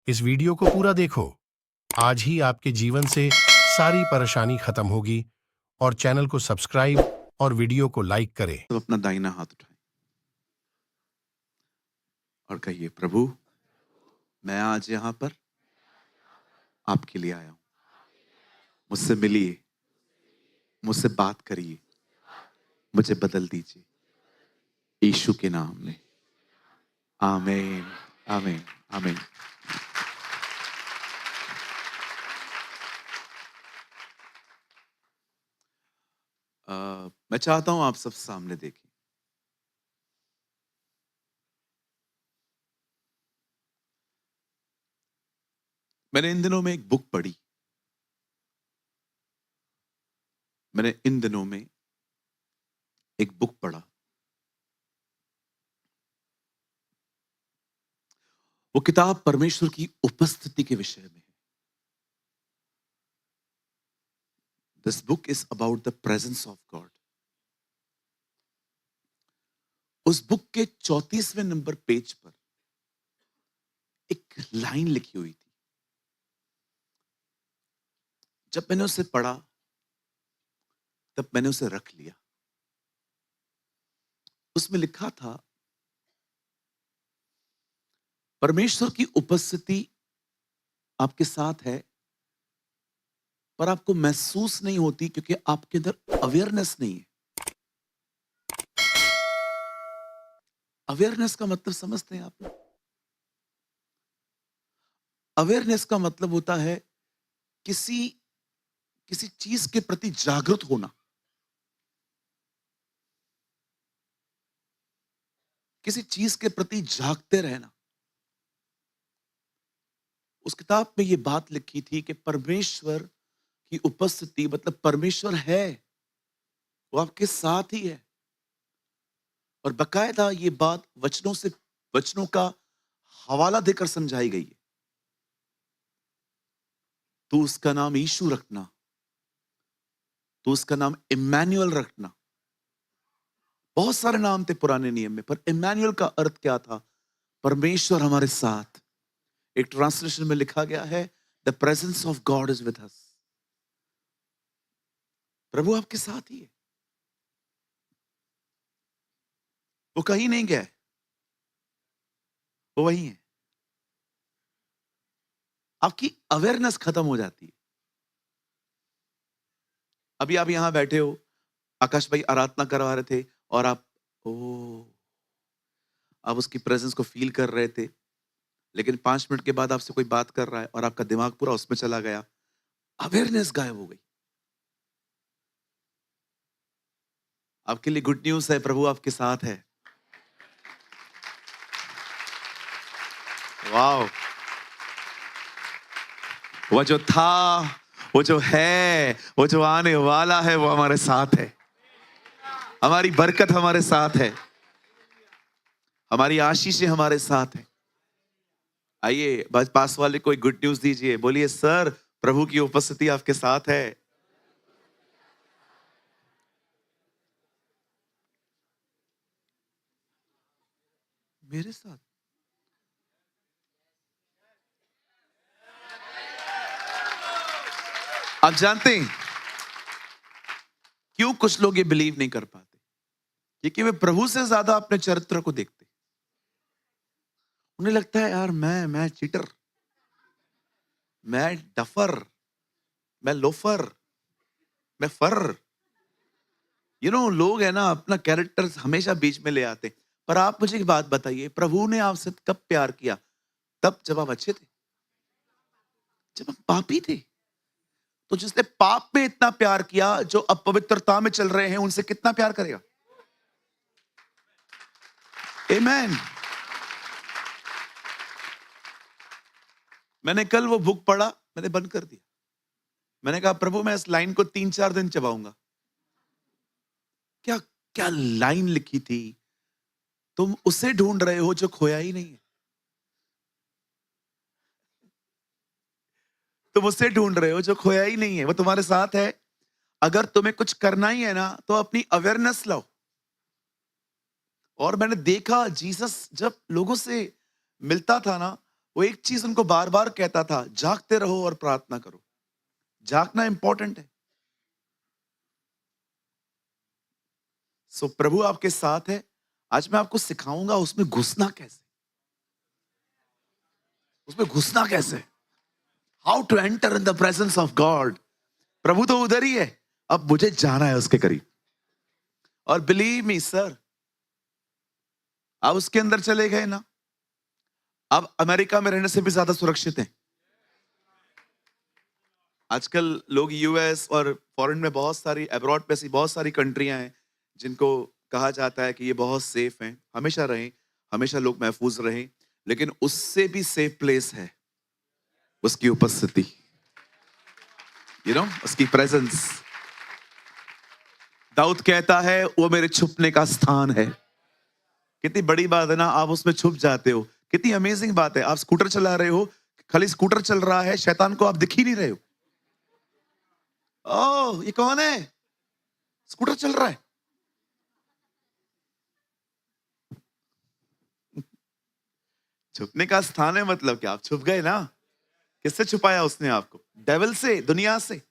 इस वीडियो को पूरा देखो। आज ही आपके जीवन से सारी परेशानी खत्म होगी। और चैनल को सब्सक्राइब और वीडियो को लाइक करें। तो अपना दाहिना हाथ उठाएं और कहिए, प्रभु मैं आज यहां पर आपके लिए आया हूं। मुझसे मिलिए, मुझसे बात करिए, मुझे बदल दीजिए यीशु के नाम में। आमीन, आमीन, आमीन। मैं चाहता हूं आप सब सामने देखें। मैंने इन दिनों में एक बुक पढ़ी। मैंने इन दिनों में एक बुक पढ़ा। वो किताब परमेश्वर की उपस्थिति के विषय में है। This book is about the presence of God. उस बुक के 34वें नंबर पेज पर एक लाइन लिखी हुई थी। जब मैंने उसे पढ़ा तब मैंने उसे रख लिया। उसमें लिखा था, परमेश्वर की उपस्थिति आपके साथ है, पर आपको महसूस नहीं होती क्योंकि आपके अंदर अवेयरनेस नहीं है। अवेयरनेस का मतलब समझते हैं आप? अवेयरनेस का मतलब होता है किसी किसी चीज के प्रति जागरूक होना, किसी चीज के प्रति जागते रहना। उस किताब में यह बात लिखी थी कि परमेश्वर की उपस्थिति मतलब परमेश्वर है, वो आपके साथ ही है। और बकायदा ये बात वचनों का हवाला देकर समझाई गई है। तू उसका नाम यीशु रखना, तो उसका नाम इम्मानुएल रखना। बहुत सारे नाम थे पुराने नियम में, पर इम्मानुएल का अर्थ क्या था? परमेश्वर हमारे साथ। एक ट्रांसलेशन में लिखा गया है, the presence of God is with us. प्रभु आपके साथ ही है, वो कहीं नहीं गया है, वो वही है। आपकी अवेयरनेस खत्म हो जाती है। अभी आप यहां बैठे हो, आकाश भाई आराधना करवा रहे थे और आप उसकी प्रेजेंस को फील कर रहे थे, लेकिन 5 मिनट के बाद आपसे कोई बात कर रहा है और आपका दिमाग पूरा उसमें चला गया, अवेयरनेस गायब हो गई। आपके लिए गुड न्यूज है, प्रभु आपके साथ है। वाह! वो जो था, वो जो है, वो जो आने वाला है, वो हमारे साथ है। हमारी बरकत हमारे साथ है, हमारी आशीषें हमारे साथ है। आइए पास वाले को एक गुड न्यूज दीजिए, बोलिए, सर प्रभु की उपस्थिति आपके साथ है। मेरे साथ। आप जानते हैं क्यों कुछ लोग ये बिलीव नहीं कर पाते? क्योंकि वे प्रभु से ज्यादा अपने चरित्र को देखते। उन्हें लगता है, यार मैं चीटर, मैं डफर, मैं लोफर, मैं फर। लोग है ना, अपना कैरेक्टर हमेशा बीच में ले आते। पर आप मुझे एक बात बताइए, प्रभु ने आपसे कब प्यार किया? तब जब आप अच्छे थे, जब आप पापी थे। तो जिसने पाप में इतना प्यार किया, जो अपवित्रता में चल रहे हैं, उनसे कितना प्यार करेगा? आमेन। मैंने कल वो बुक पढ़ा, मैंने बंद कर दिया। मैंने कहा, प्रभु मैं इस लाइन को 3-4 दिन चबाऊंगा। क्या क्या लाइन लिखी थी! तुम उसे ढूंढ रहे हो जो खोया ही नहीं है। तुम उसे ढूंढ रहे हो जो खोया ही नहीं है, वो तुम्हारे साथ है। अगर तुम्हें कुछ करना ही है ना, तो अपनी अवेयरनेस लाओ। और मैंने देखा, जीसस जब लोगों से मिलता था ना, वो एक चीज उनको बार बार कहता था, जागते रहो और प्रार्थना करो। जागना इंपॉर्टेंट है। सो प्रभु आपके साथ है। आज मैं आपको सिखाऊंगा उसमें घुसना कैसे, उसमें घुसना कैसे, how to enter in the presence of God. प्रभु तो उधर ही है, अब मुझे जाना है उसके करीब। और बिलीव मी सर, आप उसके अंदर चले गए ना, आप अमेरिका में रहने से भी ज्यादा सुरक्षित हैं। आजकल लोग यूएस और फॉरेन में बहुत सारी, अब्रॉड पे ऐसी बहुत सारी कंट्रियां हैं जिनको कहा जाता है कि ये बहुत सेफ हैं, हमेशा रहें, हमेशा लोग महफूज रहें। लेकिन उससे भी सेफ प्लेस है उसकी उपस्थिति, उसकी प्रेजेंस। दाऊद कहता है वो मेरे छुपने का स्थान है। कितनी बड़ी बात है ना, आप उसमें छुप जाते हो। कितनी अमेजिंग बात है। आप स्कूटर चला रहे हो, खाली स्कूटर चल रहा है, शैतान को आप दिख ही नहीं रहे हो। ओह, ये कौन है, स्कूटर चल रहा है। छुपने का स्थान है मतलब क्या, आप छुप गए ना। किससे छुपाया उसने आपको? डेविल से, दुनिया से।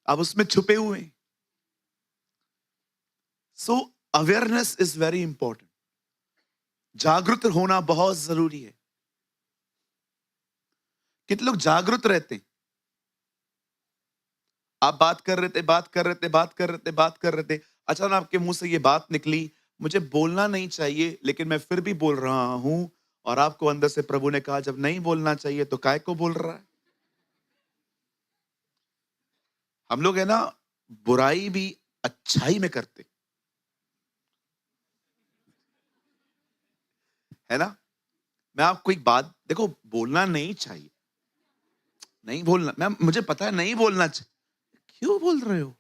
आप उसमें छुपे हुए हैं। So awareness is very important. जागरूक होना बहुत जरूरी है। कितने लोग जागरूक रहते हैं? आप बात कर रहे थे, बात कर रहे थे, बात कर रहे थे, बात कर रहे थे, अचानक आपके मुंह से ये बात निकली, मुझे बोलना नहीं चाहिए लेकिन मैं फिर भी बोल रहा हूं। और आपको अंदर से प्रभु ने कहा जब नहीं बोलना चाहिए तो काय को बोल रहा है। हम लोग है ना, बुराई भी अच्छाई में करते है ना। मैं आपको एक बात, देखो, बोलना नहीं चाहिए, नहीं बोलना, मैं मुझे पता है नहीं बोलना चाहिए, क्यों बोल रहे हो?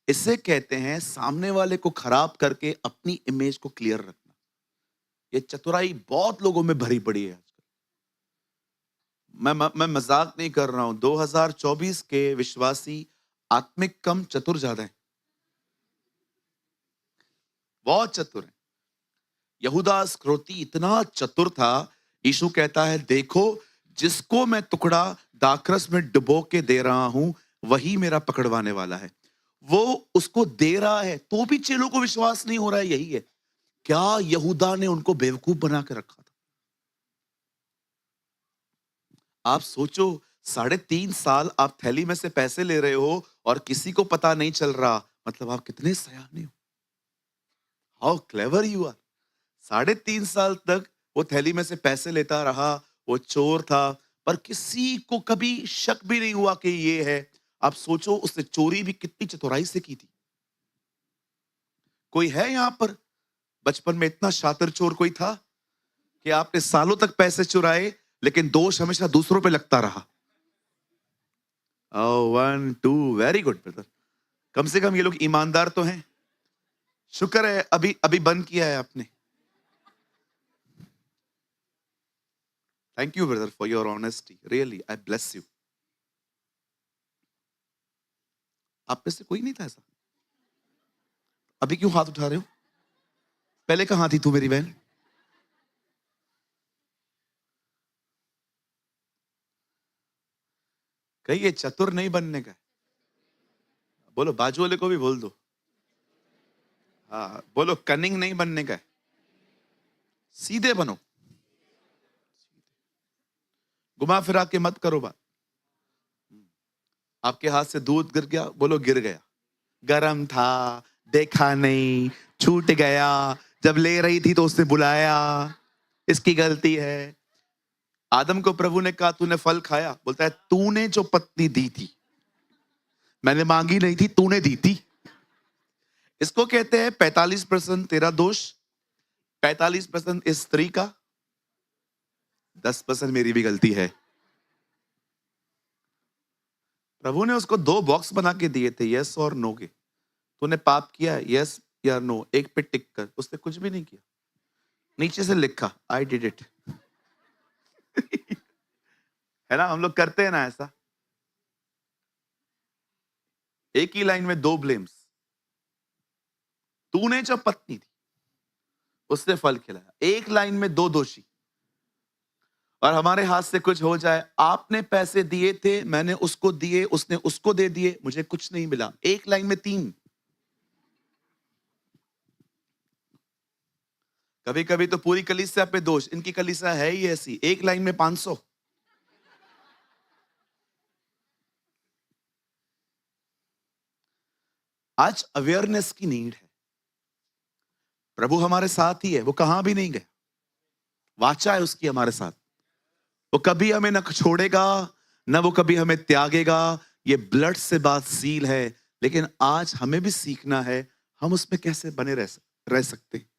इसे कहते हैं सामने वाले को खराब करके अपनी इमेज को क्लियर रखना। ये चतुराई बहुत लोगों में भरी पड़ी है आजकल। मैं मजाक नहीं कर रहा हूं। 2024 के विश्वासी आत्मिक कम, चतुर ज्यादा है, बहुत चतुर है। यहूदा इस्करियोती इतना चतुर था, यीशु कहता है देखो जिसको मैं टुकड़ा दाखरस में डुबो के दे रहा हूं वही मेरा पकड़वाने वाला है। वो उसको दे रहा है तो भी चेलों को विश्वास नहीं हो रहा है। यही है, क्या यहूदा ने उनको बेवकूफ बना के रखा था? आप सोचो, 3.5 साल आप थैली में से पैसे ले रहे हो और किसी को पता नहीं चल रहा, मतलब आप कितने सयाने हो। How clever you are. 3.5 साल तक वो थैली में से पैसे लेता रहा, वो चोर था, पर किसी को कभी शक भी नहीं हुआ कि ये है। आप सोचो उसने चोरी भी कितनी चतुराई से की थी। कोई है यहां पर बचपन में इतना शातिर चोर कोई था कि आपने सालों तक पैसे चुराए लेकिन दोष हमेशा दूसरों पे लगता रहा? ओह, 1 2, वेरी गुड ब्रदर। कम से कम ये लोग ईमानदार तो हैं। शुक्र है अभी अभी बंद किया है आपने। Thank you brother for your honesty, really I bless you. आप में से कोई नहीं था ऐसा? अभी क्यों हाथ उठा रहे हो? पहले कहां थी तू मेरी बहन? कहीं ये चतुर नहीं बनने का है। बोलो, बाजू वाले को भी बोल दो। हाँ, बोलो कनिंग नहीं बनने का है, सीधे बनो। घुमा फिरा के मत करो बात। आपके हाथ से दूध गिर गया, बोलो गिर गया, गरम था, देखा नहीं, छूट गया, जब ले रही थी तो उसने बुलाया, इसकी गलती है। आदम को प्रभु ने कहा तूने फल खाया, बोलता है तूने जो पत्नी दी थी, मैंने मांगी नहीं थी, तूने दी थी। इसको कहते हैं 45% तेरा दोष, 45% इस स्त्री का, 10% मेरी भी गलती है। प्रभु ने उसको 2 बॉक्स बना के दिए थे, यस और नो के। तूने पाप किया, यस या नो, एक पे टिक कर। उसने कुछ भी नहीं किया, नीचे से लिखा आई डिड इट। है ना, हम लोग करते हैं ना ऐसा, एक ही लाइन में 2 ब्लेम्स। तूने जो पत्नी थी उसने फल खिलाया, एक लाइन में 2 दोषी। और हमारे हाथ से कुछ हो जाए, आपने पैसे दिए थे, मैंने उसको दिए, उसने उसको दे दिए, मुझे कुछ नहीं मिला। एक लाइन में 3। कभी कभी तो पूरी कलीसिया पे दोष, इनकी कलीसिया है ही ऐसी, एक लाइन में 500। आज अवेयरनेस की नीड है। प्रभु हमारे साथ ही है, वो कहां भी नहीं गए। वाचा है उसकी हमारे साथ, वो कभी हमें न छोड़ेगा, न वो कभी हमें त्यागेगा। ये ब्लड से बात सील है। लेकिन आज हमें भी सीखना है, हम उसमें कैसे बने रह सकते हैं।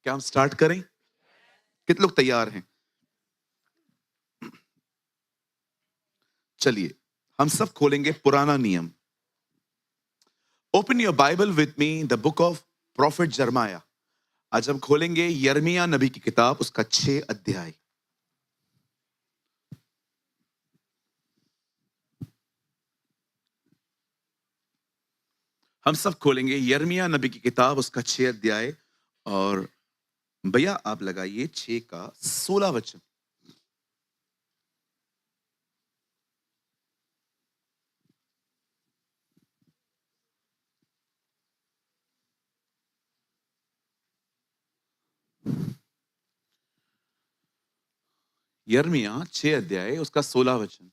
क्या हम स्टार्ट करें? कितने लोग तैयार हैं? चलिए हम सब खोलेंगे पुराना नियम। Open your Bible with me, the book of profit Jeremiah. आज हम खोलेंगे यिर्मयाह नबी की किताब, उसका 6 अध्याय। हम सब खोलेंगे यिर्मयाह नबी की किताब, उसका 6 अध्याय। और भैया आप लगाइए 6 का 16 वचन। यिर्मयाह 6 अध्याय, उसका 16 वचन।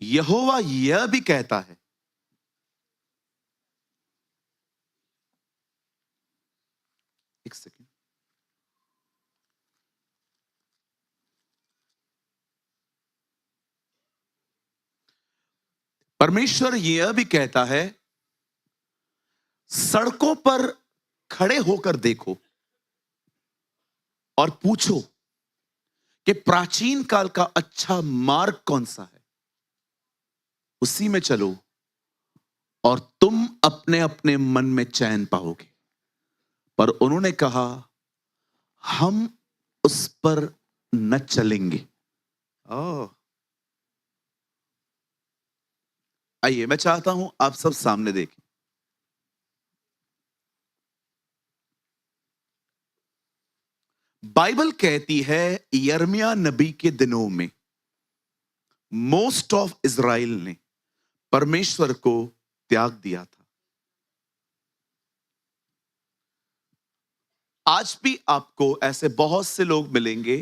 यहोवा यह भी कहता है, एक सेकेंड, परमेश्वर यह भी कहता है, सड़कों पर खड़े होकर देखो और पूछो कि प्राचीन काल का अच्छा मार्ग कौन सा है, उसी में चलो और तुम अपने अपने मन में चैन पाओगे। पर उन्होंने कहा, हम उस पर न चलेंगे। ओह, आइए मैं चाहता हूं आप सब सामने देखें। बाइबल कहती है यिर्मयाह नबी के दिनों में मोस्ट ऑफ इज़राइल ने परमेश्वर को त्याग दिया था। आज भी आपको ऐसे बहुत से लोग मिलेंगे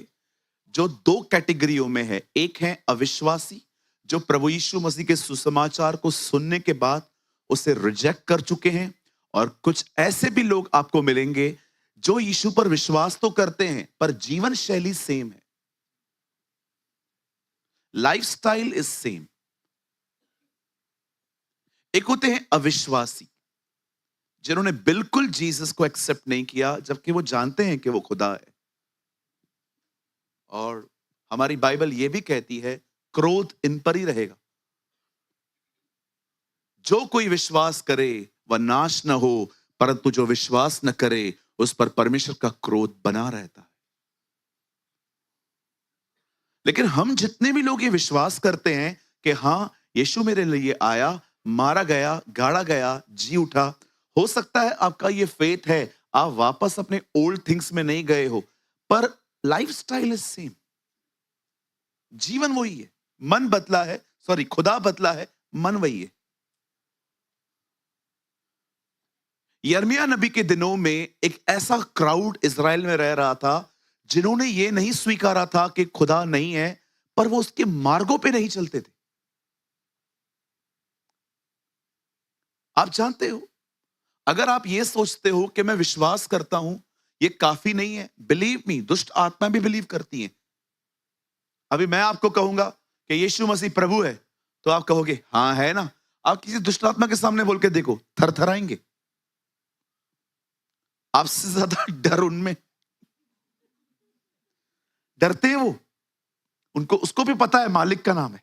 जो 2 कैटेगरियों में है। एक है अविश्वासी, जो प्रभु यीशु मसीह के सुसमाचार को सुनने के बाद उसे रिजेक्ट कर चुके हैं। और कुछ ऐसे भी लोग आपको मिलेंगे जो यीशु पर विश्वास तो करते हैं पर जीवन शैली सेम है, लाइफस्टाइल इज सेम। एक होते हैं अविश्वासी, जिन्होंने बिल्कुल जीसस को एक्सेप्ट नहीं किया जबकि वो जानते हैं कि वो खुदा है। और हमारी बाइबल ये भी कहती है क्रोध इन पर ही रहेगा। जो कोई विश्वास करे वह नाश न हो, परंतु जो विश्वास न करे उस पर परमेश्वर का क्रोध बना रहता है। लेकिन हम जितने भी लोग ये विश्वास करते हैं कि हां यीशु मेरे लिए आया, मारा गया, गाड़ा गया, जी उठा। हो सकता है आपका ये फेथ है, आप वापस अपने ओल्ड थिंग्स में नहीं गए हो, पर लाइफस्टाइल इज सेम। जीवन वही है, मन बदला है, सॉरी खुदा बदला है, मन वही है। यिर्मयाह नबी के दिनों में एक ऐसा क्राउड इज़राइल में रह रहा था जिन्होंने ये नहीं स्वीकारा था कि खुदा नहीं है, पर वो उसके मार्गों पे नहीं चलते थे। आप जानते हो, अगर आप ये सोचते हो कि मैं विश्वास करता हूं ये काफी नहीं है, बिलीव मी, दुष्ट आत्मा भी बिलीव करती है। अभी मैं आपको कहूंगा कि यीशु मसीह प्रभु है, तो आप कहोगे हाँ है ना। आप किसी दुष्ट आत्मा के सामने बोल के देखो, थर थर आएंगे। आपसे ज्यादा डर उनमें, डरते हैं वो। उनको उसको भी पता है मालिक का नाम है,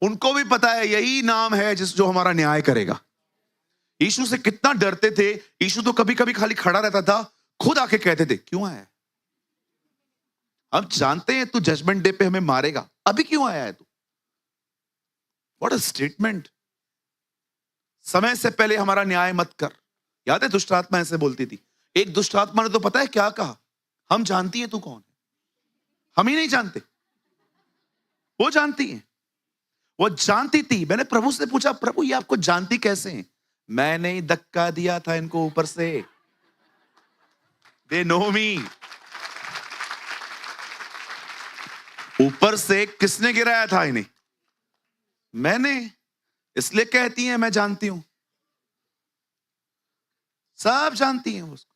उनको भी पता है यही नाम है जिस जो हमारा न्याय करेगा। यीशु से कितना डरते थे। यीशु तो कभी कभी खाली खड़ा रहता था, खुद आके कहते थे क्यों आया है? हम जानते हैं तू जजमेंट डे पे हमें मारेगा, अभी क्यों आया है तू? What a statement. समय से पहले हमारा न्याय मत कर, याद है दुष्ट आत्मा ऐसे बोलती थी। एक दुष्ट आत्मा ने तो पता है क्या कहा, हम जानती है तू कौन है। हम ही नहीं जानते, वो जानती है। वो जानती थी। मैंने प्रभु से पूछा, प्रभु ये आपको जानती कैसे हैं? मैंने ही धक्का दिया था इनको ऊपर से। दे नो मी। ऊपर से किसने गिराया था इन्हें? मैंने। इसलिए कहती हैं मैं जानती हूं। सब जानती हैं उसको।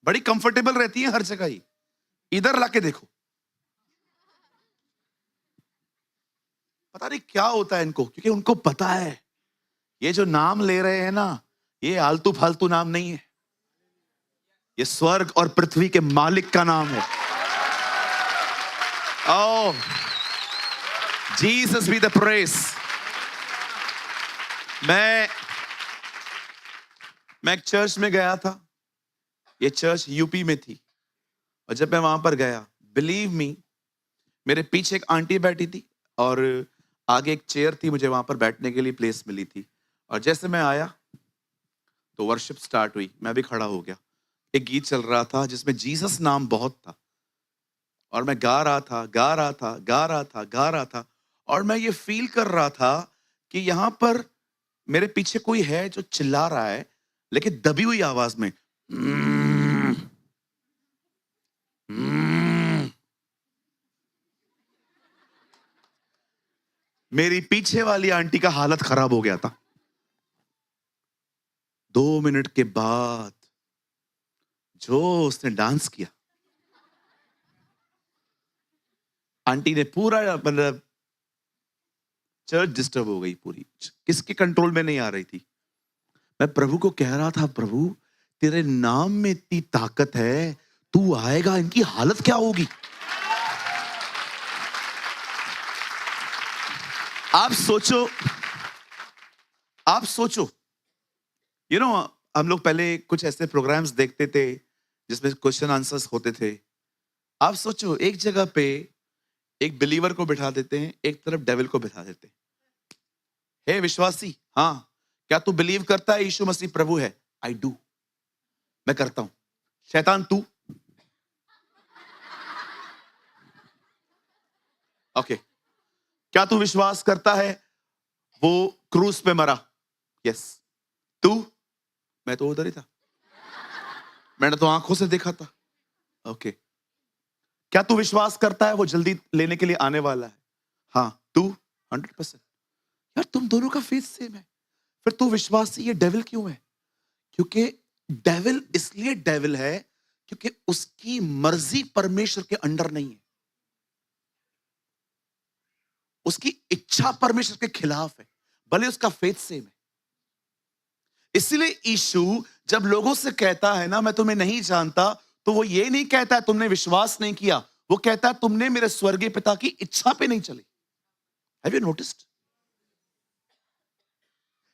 बड़ी कंफर्टेबल रहती है हर जगह ही। इधर लाके देखो, पता नहीं क्या होता है इनको, क्योंकि उनको पता है ये जो नाम ले रहे हैं ना, ये आलतू फालतू नाम नहीं है। ये स्वर्ग और पृथ्वी के मालिक का नाम है। ओ जीसस बी द प्रेज। मैं एक चर्च में गया था। ये चर्च यूपी में थी। और जब मैं वहां पर गया, बिलीव मी, मेरे पीछे एक आंटी बैठी थी और आगे एक चेयर थी, मुझे वहां पर बैठने के लिए प्लेस मिली थी। और जैसे मैं आया तो वर्शिप स्टार्ट हुई। मैं भी खड़ा हो गया। एक गीत चल रहा था जिसमें जीसस नाम बहुत था और मैं गा रहा था, गा रहा था, गा रहा था, गा रहा था। और मैं ये फील कर रहा था कि यहां पर मेरे पीछे कोई है जो चिल्ला रहा है, लेकिन दबी हुई आवाज में। "म्म, म्म।" मेरी पीछे वाली आंटी का हालत खराब हो गया था। 2 मिनट के बाद जो उसने डांस किया, आंटी ने पूरा, मतलब चर्च डिस्टर्ब हो गई पूरी। किसके कंट्रोल में नहीं आ रही थी। मैं प्रभु को कह रहा था, प्रभु तेरे नाम में इतनी ताकत है, तू आएगा, इनकी हालत क्या होगी। आप सोचो, आप सोचो, यू नो हम लोग पहले कुछ ऐसे प्रोग्राम्स देखते थे जिसमें क्वेश्चन आंसर्स होते थे। आप सोचो, एक जगह पे एक बिलीवर को बिठा देते हैं, एक तरफ डेविल को बिठा देते हैं। हे विश्वासी, हाँ क्या तू बिलीव करता है यीशु मसीह प्रभु है? आई डू, मैं करता हूं। शैतान तू? ओके। क्या तू विश्वास करता है वो क्रूस पे मरा? यस। तू? मैं तो उधर ही था, मैंने तो आंखों से देखा था। ओके। क्या तू विश्वास करता है वो जल्दी लेने के लिए आने वाला है? हाँ। तू? 100%। यार तुम दोनों का फेस सेम है, फिर तू विश्वासी, ये डेविल क्यों है? क्योंकि डेविल इसलिए डेविल है क्योंकि उसकी मर्जी परमेश्वर के अंडर नहीं है। उसकी इच्छा परमेश्वर के खिलाफ है, भले उसका फेथ सेम है। इसलिए यीशु जब लोगों से कहता है ना मैं तुम्हें नहीं जानता, तो वो ये नहीं कहता तुमने विश्वास नहीं किया, वो कहता तुमने मेरे स्वर्गीय पिता की इच्छा पे नहीं चले। Have you noticed?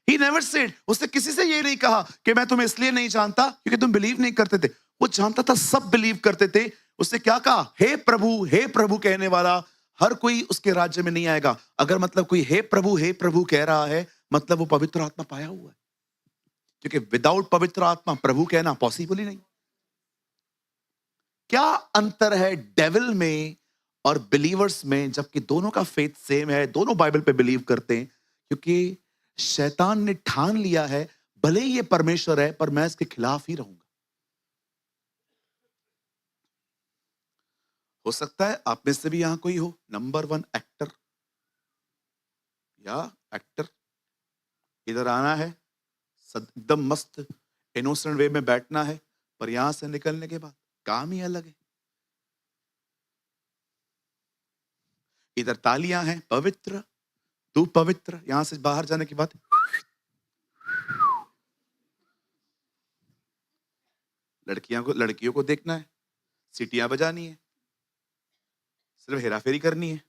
He never said, उसने किसी से ये नहीं कहा कि मैं तुम्हें इसलिए नहीं जानता क्योंकि तुम बिलीव नहीं करते थे। वो जानता था सब बिलीव करते थे। उसने क्या कहा? हे प्रभु कहने वाला हर कोई उसके राज्य में नहीं आएगा। अगर मतलब कोई हे प्रभु कह रहा है, मतलब वो पवित्र आत्मा पाया हुआ है, क्योंकि विदाउट पवित्र आत्मा प्रभु कहना पॉसिबल ही नहीं। क्या अंतर है डेविल में और बिलीवर्स में, जबकि दोनों का फेथ सेम है, दोनों बाइबल पे बिलीव करते हैं? क्योंकि शैतान ने ठान लिया है भले ही ये परमेश्वर है पर मैं इसके खिलाफ ही रहूंगा। हो सकता है आप में से भी यहां कोई हो नंबर 1 एक्टर या एक्टर, इधर आना है, एकदम मस्त इनोसेंट वे में बैठना है, पर यहां से निकलने के बाद काम ही अलग है। इधर तालियां हैं, पवित्र, तू पवित्र, यहां से बाहर जाने के बाद लड़कियों को देखना है, सीटियां बजानी है, सिर्फ हेराफेरी करनी है।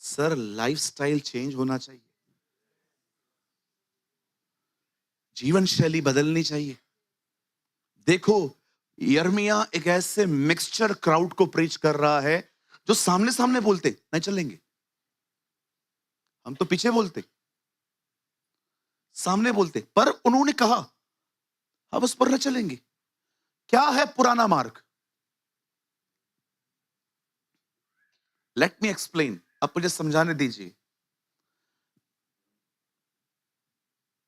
सर लाइफस्टाइल चेंज होना चाहिए, जीवन शैली बदलनी चाहिए। देखो यर्मिया एक ऐसे मिक्सचर क्राउड को प्रीच कर रहा है जो सामने सामने बोलते नहीं चलेंगे, हम तो पीछे बोलते, सामने बोलते, पर उन्होंने कहा हम उस पर न चलेंगे। क्या है पुराना मार्ग? लेट मी एक्सप्लेन, अब मुझे समझाने दीजिए।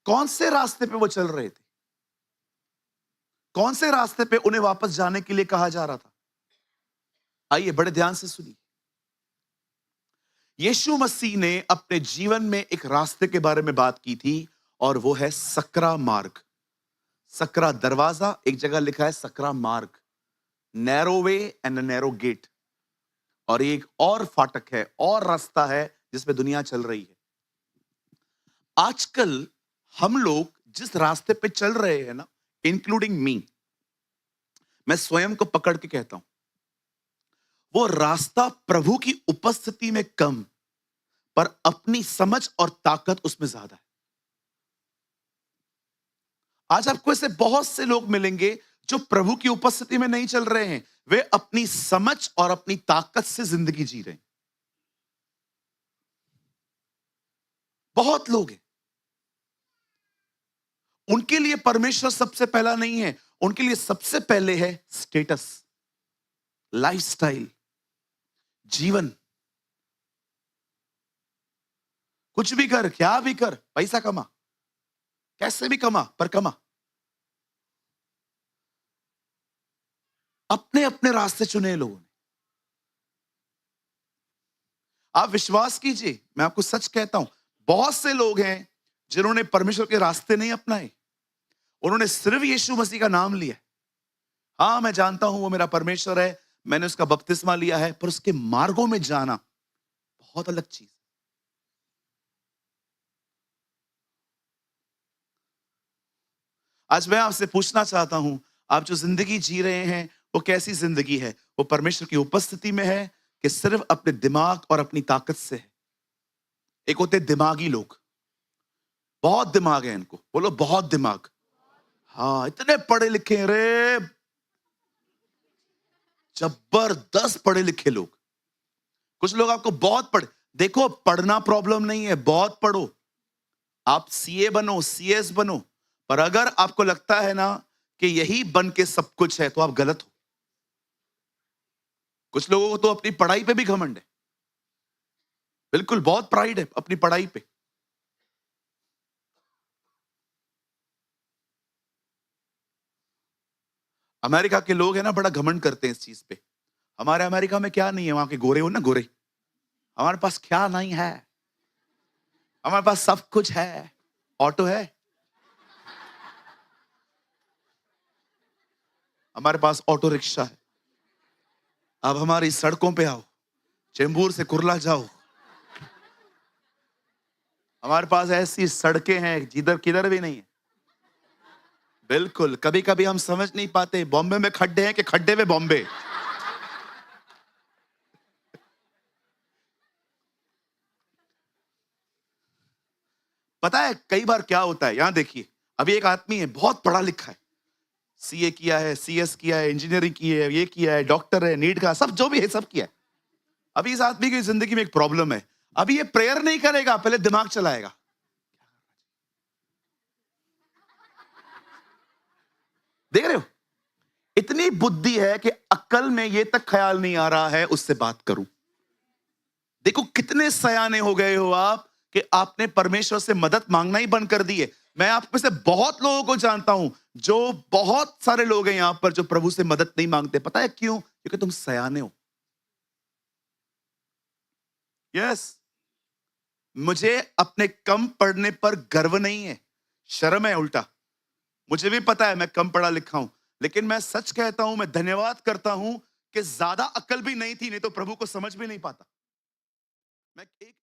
कौन से रास्ते पे वो चल रहे थे? कौन से रास्ते पे उन्हें वापस जाने के लिए कहा जा रहा था? आइए बड़े ध्यान से सुनिए। यीशु मसीह ने अपने जीवन में एक रास्ते के बारे में बात की थी, और वो है सकरा मार्ग। सकरा दरवाजा, एक जगह लिखा है सकरा मार्ग, narrow way and narrow gate. और एक और फाटक है और रास्ता है जिसमें दुनिया चल रही है। आजकल हम लोग जिस रास्ते पे चल रहे हैं ना, इंक्लूडिंग मी, मैं स्वयं को पकड़ के कहता हूं, वो रास्ता प्रभु की उपस्थिति में कम, पर अपनी समझ और ताकत उसमें ज्यादा है। आज आपको ऐसे बहुत से लोग मिलेंगे जो प्रभु की उपस्थिति में नहीं चल रहे हैं, वे अपनी समझ और अपनी ताकत से जिंदगी जी रहे हैं। बहुत लोग हैं, उनके लिए परमेश्वर सबसे पहला नहीं है, उनके लिए सबसे पहले है स्टेटस, लाइफस्टाइल, जीवन। कुछ भी कर, क्या भी कर, पैसा कमा, कैसे भी कमा, पर कमा। अपने अपने रास्ते चुने लोगों ने। आप विश्वास कीजिए, मैं आपको सच कहता हूं, बहुत से लोग हैं जिन्होंने परमेश्वर के रास्ते नहीं अपनाए, उन्होंने सिर्फ यीशु मसीह का नाम लिया। हाँ, मैं जानता हूं वो मेरा परमेश्वर है, मैंने उसका बपतिस्मा लिया है, पर उसके मार्गों में जाना बहुत अलग चीज। आज मैं आपसे पूछना चाहता हूं, आप जो जिंदगी जी रहे हैं वो कैसी जिंदगी है? वो परमेश्वर की उपस्थिति में है कि सिर्फ अपने दिमाग और अपनी ताकत से है? एक होते दिमागी लोग, बहुत दिमाग है इनको, बोलो बहुत दिमाग। हाँ, इतने पढ़े लिखे हैं रे, जबरदस्त पढ़े लिखे लोग। कुछ लोग आपको बहुत पढ़े, देखो पढ़ना प्रॉब्लम नहीं है, बहुत पढ़ो, आप सीए बनो, सीएस बनो, पर अगर आपको लगता है ना कि यही बन के सब कुछ है, तो आप गलत हो। कुछ लोगों को तो अपनी पढ़ाई पे भी घमंड है, बिल्कुल, बहुत प्राइड है अपनी पढ़ाई पे। अमेरिका के लोग हैं ना, बड़ा घमंड करते हैं इस चीज पे। हमारे अमेरिका में क्या नहीं है, वहां के गोरे हो ना, गोरे, हमारे पास क्या नहीं है, हमारे पास सब कुछ है। ऑटो है, हमारे पास ऑटो रिक्शा है। अब हमारी सड़कों पे आओ, चेंबूर से कुर्ला जाओ, हमारे पास ऐसी सड़कें हैं जिधर किधर भी नहीं है। बिल्कुल, कभी कभी हम समझ नहीं पाते बॉम्बे में खड्डे हैं कि खड्डे में बॉम्बे। पता है कई बार क्या होता है, यहां देखिए, अभी एक आदमी है बहुत पढ़ा लिखा है, सीए किया है, सीएस किया है, इंजीनियरिंग की है, ये किया है, डॉक्टर है, नीट का सब जो भी है सब किया है। अभी इस आदमी की जिंदगी में एक प्रॉब्लम है, अभी ये प्रेयर नहीं करेगा, पहले दिमाग चलाएगा। देख रहे हो, इतनी बुद्धि है कि अक्ल में ये तक ख्याल नहीं आ रहा है उससे बात करूं। देखो कितने सयाने हो गए हो आप कि आपने परमेश्वर से मदद मांगना ही बंद कर दी है। मैं आप में से बहुत लोगों को जानता हूं, जो बहुत सारे लोग हैं यहां पर जो प्रभु से मदद नहीं मांगते। पता है क्यों? क्योंकि तुम सयाने हो। यस, मुझे अपने कम पढ़ने पर गर्व नहीं है, शर्म है उल्टा। मुझे भी पता है मैं कम पढ़ा लिखा हूं, लेकिन मैं सच कहता हूं, मैं धन्यवाद करता हूं कि ज्यादा अकल भी नहीं थी, नहीं तो प्रभु को समझ भी नहीं पाता। मैं एक